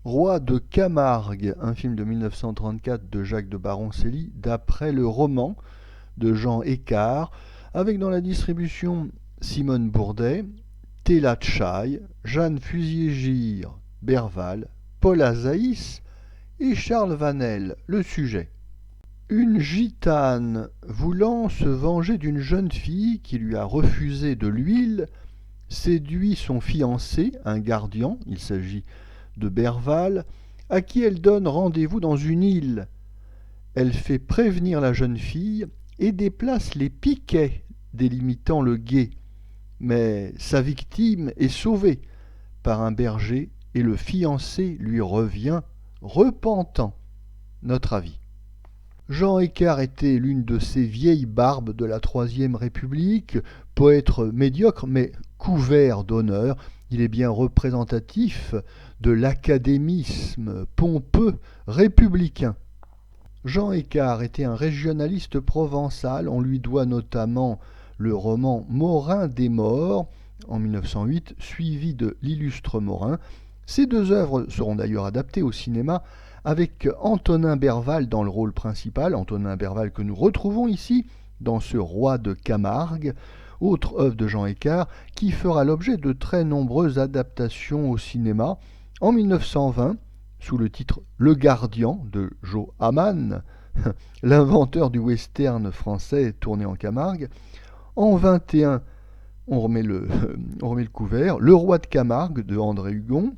Roi de Camargue, un film de 1934 de Jacques de Baroncelli, d'après le roman de Jean Écart, avec dans la distribution Simone Bourdet, Téla Tchaï, Jeanne Fusier-Gire, Berval, Paul Azaïs et Charles Vanel. Le sujet. Une gitane, voulant se venger d'une jeune fille qui lui a refusé de l'huile, séduit son fiancé, un gardien, il s'agit de Berval, à qui elle donne rendez-vous dans une île. Elle fait prévenir la jeune fille et déplace les piquets délimitant le gué. Mais sa victime est sauvée par un berger et le fiancé lui revient repentant. Notre avis. Jean Écart était l'une de ces vieilles barbes de la Troisième République, poète médiocre mais couvert d'honneur. Il est bien représentatif de l'académisme pompeux républicain. Jean Écart était un régionaliste provençal, on lui doit notamment le roman Morin des Morts en 1908, suivi de L'illustre Morin. Ces deux œuvres seront d'ailleurs adaptées au cinéma avec Antonin Berval dans le rôle principal, Antonin Berval que nous retrouvons ici dans ce Roi de Camargue, autre œuvre de Jean Écart qui fera l'objet de très nombreuses adaptations au cinéma. En 1920, sous le titre Le Gardien de Joe Hamman, l'inventeur du western français tourné en Camargue. En 21, on remet le couvert, Le Roi de Camargue de André Hugon.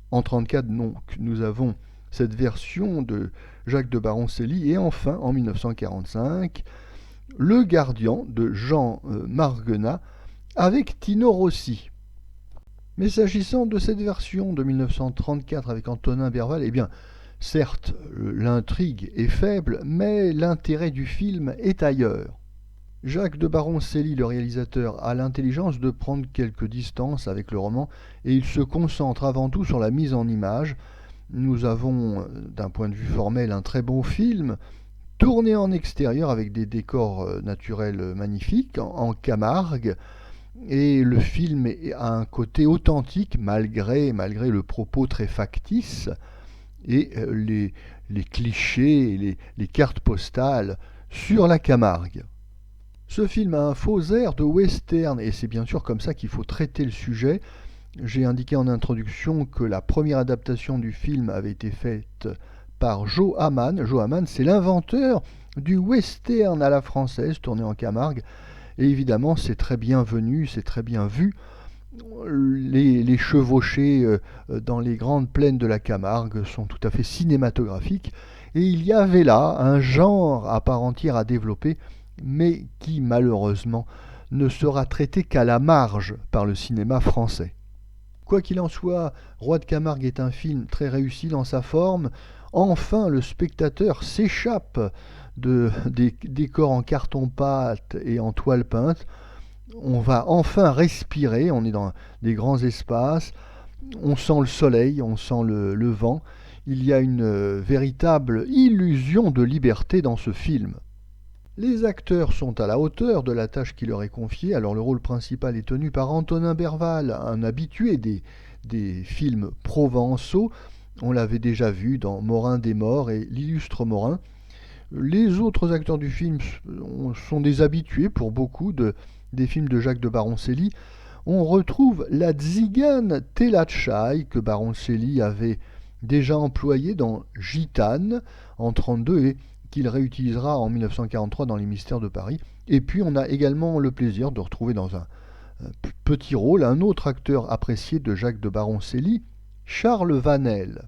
En 34, donc, nous avons cette version de Jacques de Baroncelli. Et enfin, en 1945, Le Gardien de Jean Marguenat avec Tino Rossi. Mais s'agissant de cette version de 1934 avec Antonin Berval, eh bien, certes, l'intrigue est faible, mais l'intérêt du film est ailleurs. Jacques de Baroncelli, le réalisateur, a l'intelligence de prendre quelques distances avec le roman et il se concentre avant tout sur la mise en image. Nous avons, d'un point de vue formel, un très bon film, tourné en extérieur avec des décors naturels magnifiques, en Camargue, et le film a un côté authentique malgré le propos très factice et les clichés et les cartes postales sur la Camargue. Ce film a un faux air de western et c'est bien sûr comme ça qu'il faut traiter le sujet. J'ai indiqué en introduction que la première adaptation du film avait été faite par Joe Hamman. Joe Hamman, c'est l'inventeur du western à la française tourné en Camargue. Et évidemment, c'est très bienvenu, c'est très bien vu. Les chevauchées dans les grandes plaines de la Camargue sont tout à fait cinématographiques. Et il y avait là un genre à part entière à développer, mais qui malheureusement ne sera traité qu'à la marge par le cinéma français. Quoi qu'il en soit, Roi de Camargue est un film très réussi dans sa forme. Enfin, le spectateur s'échappe des décors en carton-pâte et en toile peinte. On va enfin respirer, on est dans des grands espaces, on sent le soleil, on sent le vent. Il y a une véritable illusion de liberté dans ce film. Les acteurs sont à la hauteur de la tâche qui leur est confiée. Alors le rôle principal est tenu par Antonin Berval, un habitué des films provençaux. On l'avait déjà vu dans Morin des Morts et L'illustre Morin. Les autres acteurs du film sont des habitués pour beaucoup des films de Jacques de Baroncelli. On retrouve la tzigane Téla Tchaï que Baroncelli avait déjà employée dans Gitane en 1932 et qu'il réutilisera en 1943 dans Les Mystères de Paris. Et puis on a également le plaisir de retrouver dans un petit rôle un autre acteur apprécié de Jacques de Baroncelli, Charles Vanel.